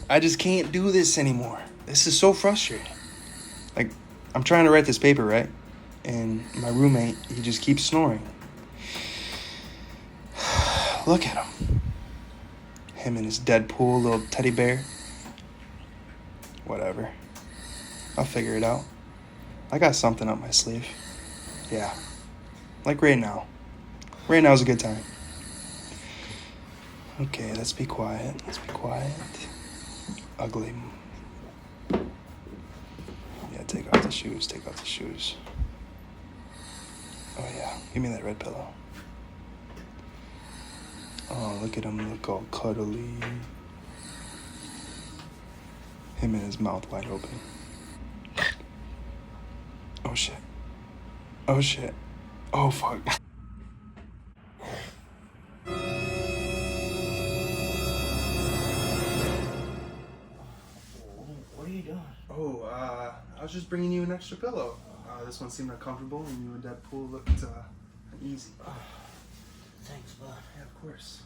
I just can't do this anymore. This is so frustrating. Like, I'm trying to write this paper, right? And my roommate, he just keeps snoring. Look at him. Him and his Deadpool little teddy bear. Whatever. I'll figure it out. I got something up my sleeve. Yeah. Like right now. Right now is a good time. Okay, let's be quiet. Let's be quiet. Ugly. Yeah, take off the shoes. Take off the shoes. Oh, yeah. Give me that red pillow. Oh, look at him. Look all cuddly. Him and his mouth wide open. Oh, shit. Oh, shit. Oh, fuck. What are you doing? Oh, I was just bringing you an extra pillow. This one seemed uncomfortable, and you and Deadpool looked easy. Thanks, bud. Yeah, of course.